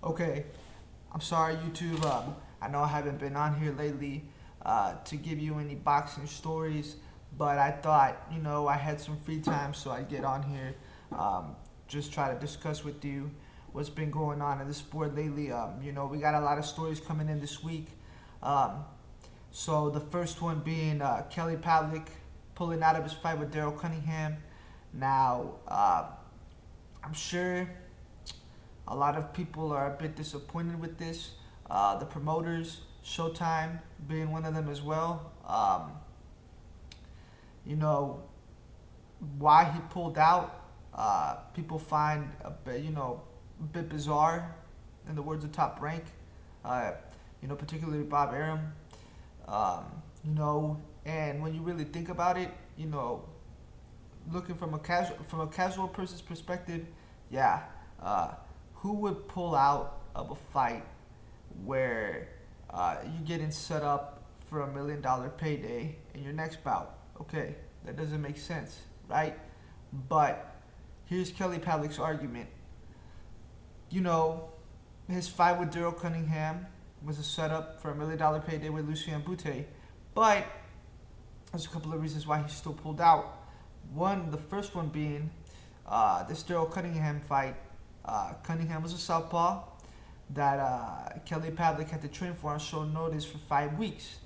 Okay, I'm sorry, YouTube. I know I haven't been on here lately to give you any boxing stories, but I thought, I had some free time, so I'd get on here, just try to discuss with you what's been going on in the sport lately. We got a lot of stories coming in this week. Um, so the first one being Kelly Pavlik pulling out of his fight with Daryl Cunningham. Now, I'm sure a lot of people are a bit disappointed with this. The promoters, Showtime being one of them as well. You know why he pulled out. People find a bit bizarre, in the words of Top Rank. Uh, particularly Bob Arum. Um, and when you really think about it, looking from a casual person's perspective, yeah, uh, who would pull out of a fight where you're getting set up for $1 million payday in your next bout? Okay, that doesn't make sense, right? But here's Kelly Pavlik's argument. You know, his fight with Daryl Cunningham was a setup for $1 million payday with Lucien Boutte, but there's a couple of reasons why he still pulled out. The first one being this Daryl Cunningham fight. Cunningham was a southpaw that Kelly Pavlik had to train for on short notice for 5 weeks.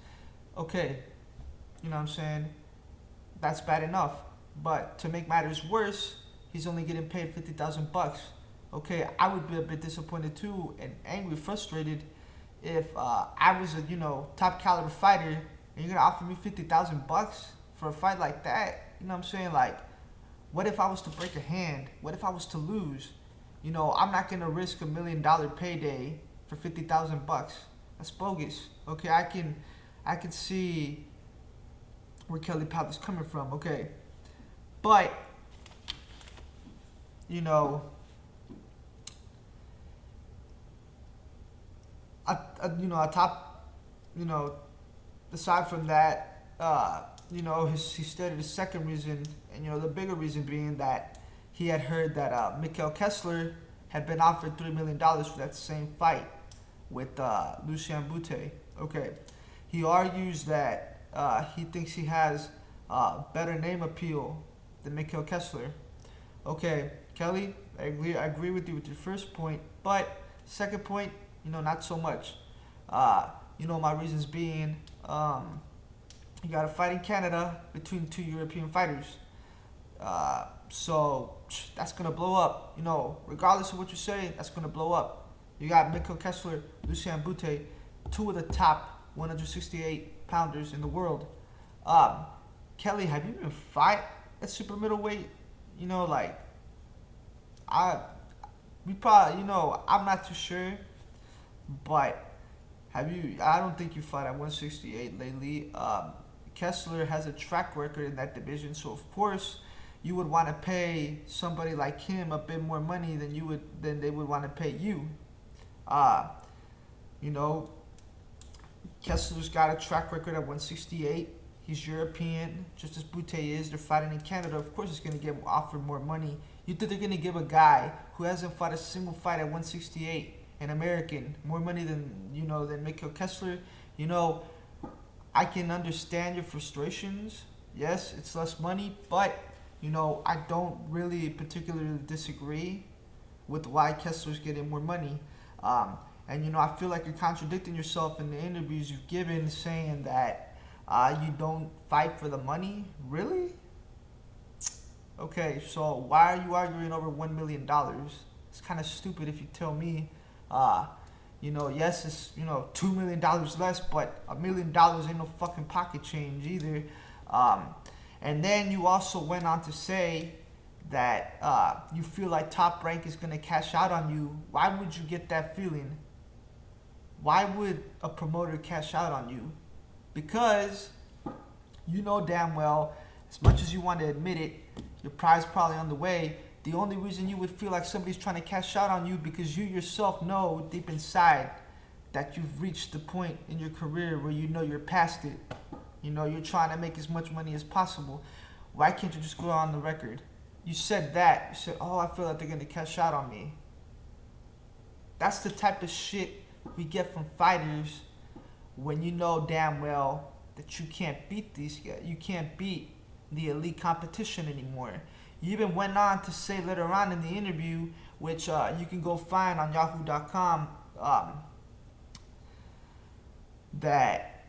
Okay, you know what I'm saying? That's bad enough. But to make matters worse, he's only getting paid $50,000. Okay, I would be a bit disappointed too and angry, frustrated if I was a top caliber fighter and you're gonna offer me $50,000 for a fight like that. You know what I'm saying? Like, what if I was to break a hand? What if I was to lose? I'm not gonna risk $1 million payday for $50,000. That's bogus. Okay, I can see where Kelly Pavlik's coming from. Okay, but you know, a top, aside from that, he stated his second reason, and the bigger reason being that he had heard that Mikhail Kessler had been offered $3 million for that same fight with Lucien Boutte. Okay, he argues that he thinks he has better name appeal than Mikhail Kessler. Okay, Kelly, I agree with you with your first point, but second point, not so much. My reasons being, you got a fight in Canada between two European fighters. So that's gonna blow up. Regardless of what you say, that's gonna blow up. You got Mikhail Kessler, Lucien Boutte, two of the top 168 pounders in the world. Um, Kelly, have you even fight at super middleweight? Like I, we probably, I'm not too sure, but have you? I don't think you fought at 168 lately. Kessler has a track record in that division, so of course you would want to pay somebody like him a bit more money than they would want to pay you. Uh, you know, Kessler's got a track record at 168. He's European, just as Boutte is. They're fighting in Canada. Of course, he's going to get offered more money. You think they're going to give a guy who hasn't fought a single fight at 168, an American, more money than Mikhail Kessler? I can understand your frustrations. Yes, it's less money, but I don't really particularly disagree with why Kessler's getting more money. And I feel like you're contradicting yourself in the interviews you've given, saying that you don't fight for the money. Really? Okay, so why are you arguing over $1 million? It's kind of stupid if you tell me. Yes, it's $2 million less, but $1 million ain't no fucking pocket change either. And then you also went on to say that you feel like Top Rank is gonna cash out on you. Why would you get that feeling? Why would a promoter cash out on you? Because you know damn well, as much as you want to admit it, your pride's probably on the way. The only reason you would feel like somebody's trying to cash out on you because you yourself know deep inside that you've reached the point in your career where you're past it. You're trying to make as much money as possible. Why can't you just go on the record? You said that. You said, oh, I feel like they're going to cash out on me. That's the type of shit we get from fighters when you know damn well that you can't beat these guys. You can't beat the elite competition anymore. You even went on to say later on in the interview, which you can go find on Yahoo.com, that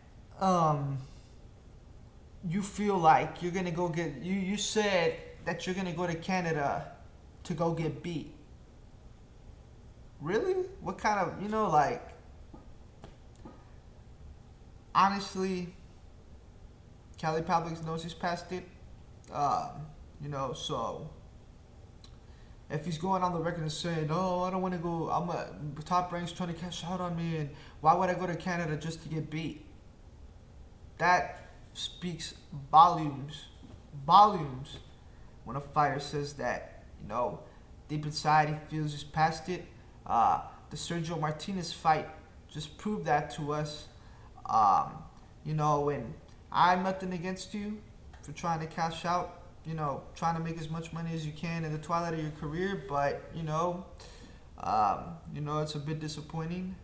you feel like you're gonna go get. You said that you're gonna go to Canada to go get beat. Really? What kind of, like, honestly, Kelly Pavlik knows he's past it. So if he's going on the record and saying, "Oh, I don't want to go. I'm a Top Rank's trying to cash out on me, and why would I go to Canada just to get beat?" That speaks volumes, volumes. When a fighter says that, deep inside he feels he's past it. The Sergio Martinez fight just proved that to us. And I have nothing against you for trying to cash out, trying to make as much money as you can in the twilight of your career, but it's a bit disappointing.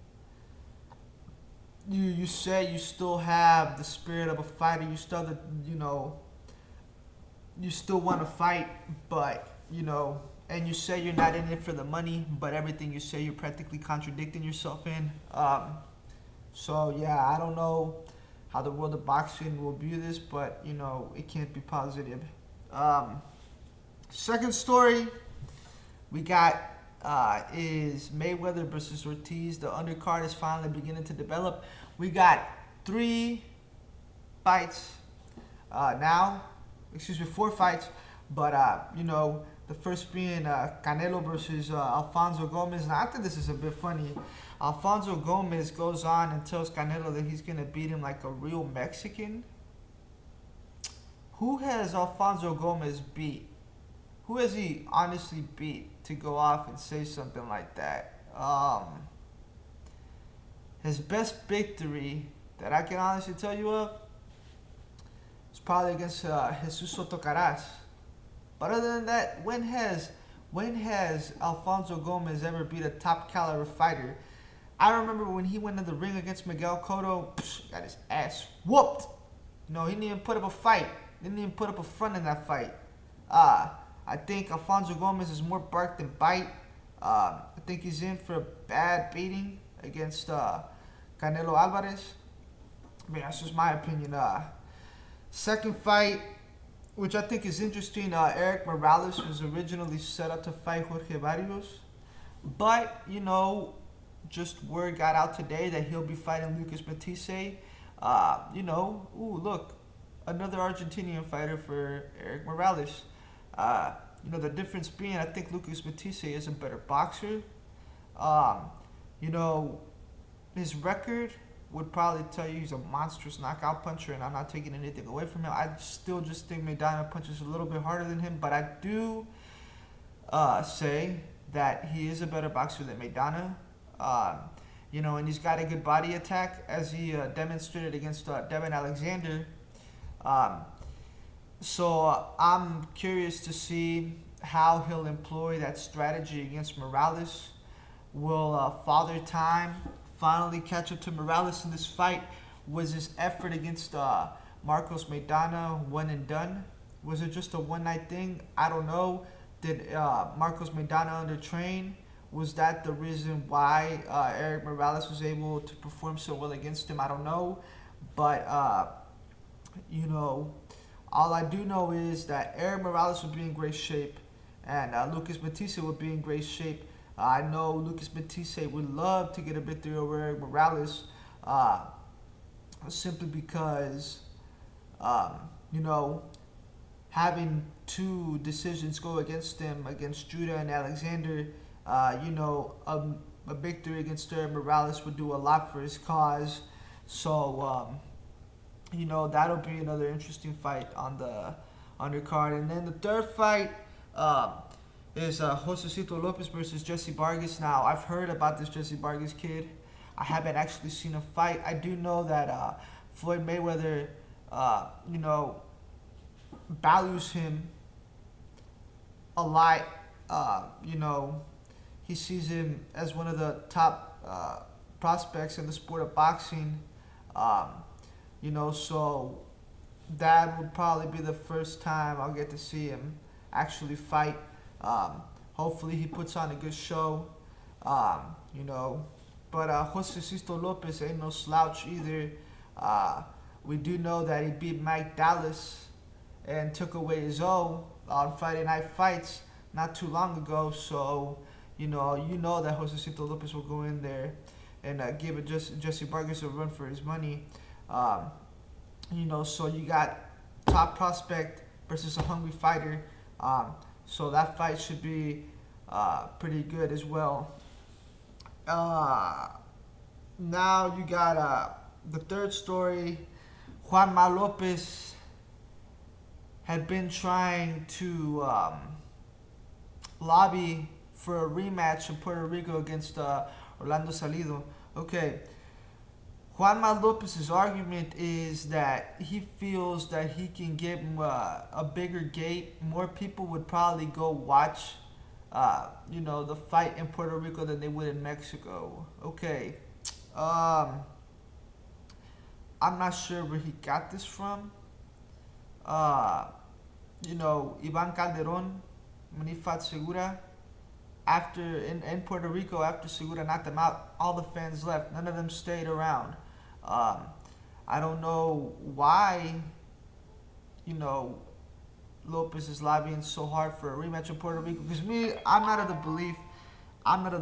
You say you still have the spirit of a fighter. You still have you still want to fight, but and you say you're not in it for the money, but everything you say you're practically contradicting yourself in. So yeah, I don't know how the world of boxing will view this, but it can't be positive. Second story we got is Mayweather versus Ortiz. The undercard is finally beginning to develop. We got 3 fights now. Excuse me, 4 fights. But the first being Canelo versus Alfonso Gomez. Now I think this is a bit funny. Alfonso Gomez goes on and tells Canelo that he's gonna beat him like a real Mexican. Who has Alfonso Gomez beat? Who has he honestly beat to go off and say something like that? His best victory that I can honestly tell you of is probably against Jesus Soto Caras. But other than that, when has Alfonso Gomez ever beat a top caliber fighter? I remember when he went in the ring against Miguel Cotto, got his ass whooped. He didn't even put up a fight. Didn't even put up a front in that fight. I think Alfonso Gomez is more bark than bite. I think he's in for a bad beating against Canelo Alvarez. I mean, that's just my opinion. Second fight, which I think is interesting, Eric Morales was originally set up to fight Jorge Barrios. But, just word got out today that he'll be fighting Lucas Matisse. Look, another Argentinian fighter for Eric Morales. The difference being, I think Lucas Matisse is a better boxer. His record would probably tell you he's a monstrous knockout puncher, and I'm not taking anything away from him. I still just think Maidana punches a little bit harder than him, but I do say that he is a better boxer than Maidana. And he's got a good body attack, as he demonstrated against Devin Alexander. So I'm curious to see how he'll employ that strategy against Morales. Will Father Time finally catch up to Morales in this fight? Was his effort against Marcos Maidana one and done? Was it just a one-night thing? I don't know. Did Marcos Maidana undertrain? Was that the reason why Eric Morales was able to perform so well against him? I don't know. But, all I do know is that Eric Morales will be in great shape, and Lucas Matisse will be in great shape. I know Lucas Matisse would love to get a victory over Eric Morales, simply because, having 2 decisions go against him, against Judah and Alexander, a victory against Eric Morales would do a lot for his cause. So, that'll be another interesting fight on the undercard. And then the third fight is Josecito Lopez versus Jesse Vargas. Now, I've heard about this Jesse Vargas kid. I haven't actually seen him fight. I do know that Floyd Mayweather, values him a lot. he sees him as one of the top prospects in the sport of boxing. Um, so that would probably be the first time I'll get to see him actually fight. Hopefully he puts on a good show. Um, you know, but Jose Sisto Lopez ain't no slouch either. Uh, we do know that he beat Mike Dallas and took away his O on Friday Night Fights not too long ago. So you know that Jose Sisto Lopez will go in there and give it Jesse Vargas a run for his money. Um, so you got top prospect versus a hungry fighter. So that fight should be pretty good as well. Uh, Now you got the third story. Juanma Lopez had been trying to lobby for a rematch in Puerto Rico against Orlando Salido. Okay, Juanma Lopez's argument is that he feels that he can get a bigger gate. More people would probably go watch, the fight in Puerto Rico than they would in Mexico. Okay, um, I'm not sure where he got this from. Uh, Ivan Calderon, when he fought Segura, in Puerto Rico, after Segura knocked them out, all the fans left. None of them stayed around. Um, I don't know why, Lopez is lobbying so hard for a rematch in Puerto Rico. Because I'm not of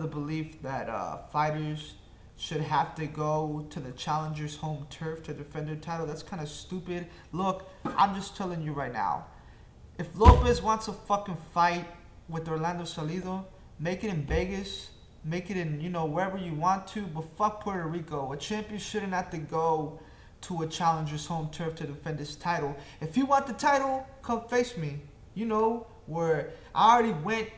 the belief that fighters should have to go to the challenger's home turf to defend their title. That's kind of stupid. Look, I'm just telling you right now. If Lopez wants a fucking fight with Orlando Salido, make it in Vegas, make it in, wherever you want to, but fuck Puerto Rico. A champion shouldn't have to go to a challenger's home turf to defend his title. If you want the title, come face me. Where I already went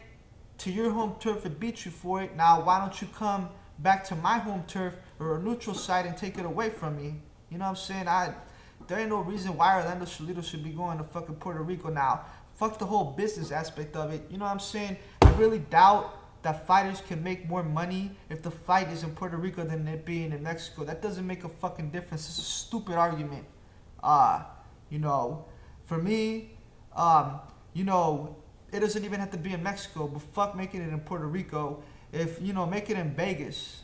to your home turf and beat you for it. Now, why don't you come back to my home turf or a neutral site and take it away from me? You know what I'm saying? There ain't no reason why Orlando Salido should be going to fucking Puerto Rico now. Fuck the whole business aspect of it. You know what I'm saying? I really doubt that fighters can make more money if the fight is in Puerto Rico than it being in Mexico. That doesn't make a fucking difference. It's a stupid argument. For me, it doesn't even have to be in Mexico, but fuck making it in Puerto Rico. If, make it in Vegas.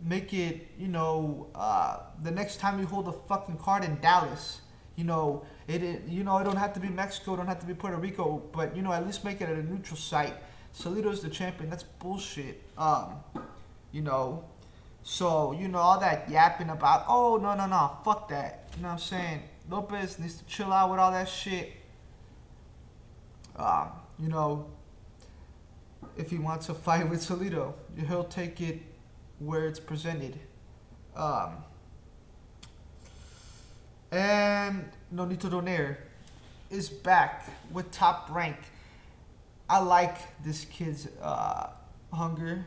Make it, the next time you hold a fucking card in Dallas. It don't have to be Mexico, it don't have to be Puerto Rico, but, at least make it at a neutral site. Salido's the champion. That's bullshit. So, all that yapping about, oh, no, fuck that. You know what I'm saying? Lopez needs to chill out with all that shit. If he wants a fight with Salido, he'll take it where it's presented. And Nonito Donaire is back with Top Rank. I like this kid's hunger.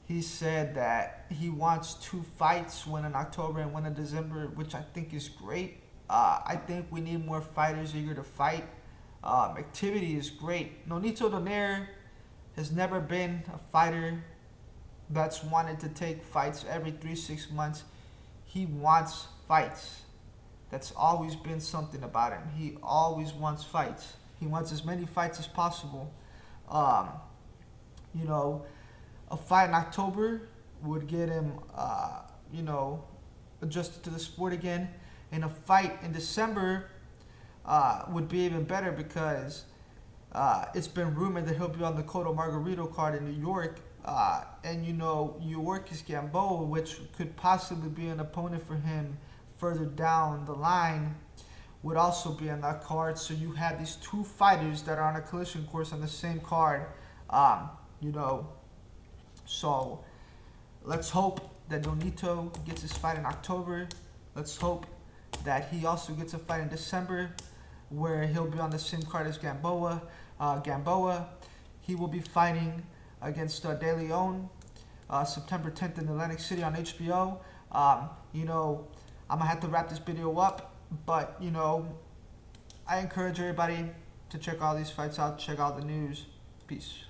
He said that he wants 2 fights, one in October and one in December, which I think is great. I think we need more fighters eager to fight. Activity is great. Nonito Donaire has never been a fighter that's wanted to take fights every 3-6 months. He wants fights. That's always been something about him. He always wants fights. He wants as many fights as possible. A fight in October would get him, adjusted to the sport again. And a fight in December would be even better because it's been rumored that he'll be on the Cotto Margarito card in New York. And York is Gamboa, which could possibly be an opponent for him further down the line, would also be on that card. So you have these 2 fighters that are on a collision course on the same card. So let's hope that Nonito gets his fight in October. Let's hope that he also gets a fight in December where he'll be on the same card as Gamboa. He will be fighting against De Leon September 10th in Atlantic City on HBO. I'm going to have to wrap this video up, but, I encourage everybody to check all these fights out, check out the news. Peace.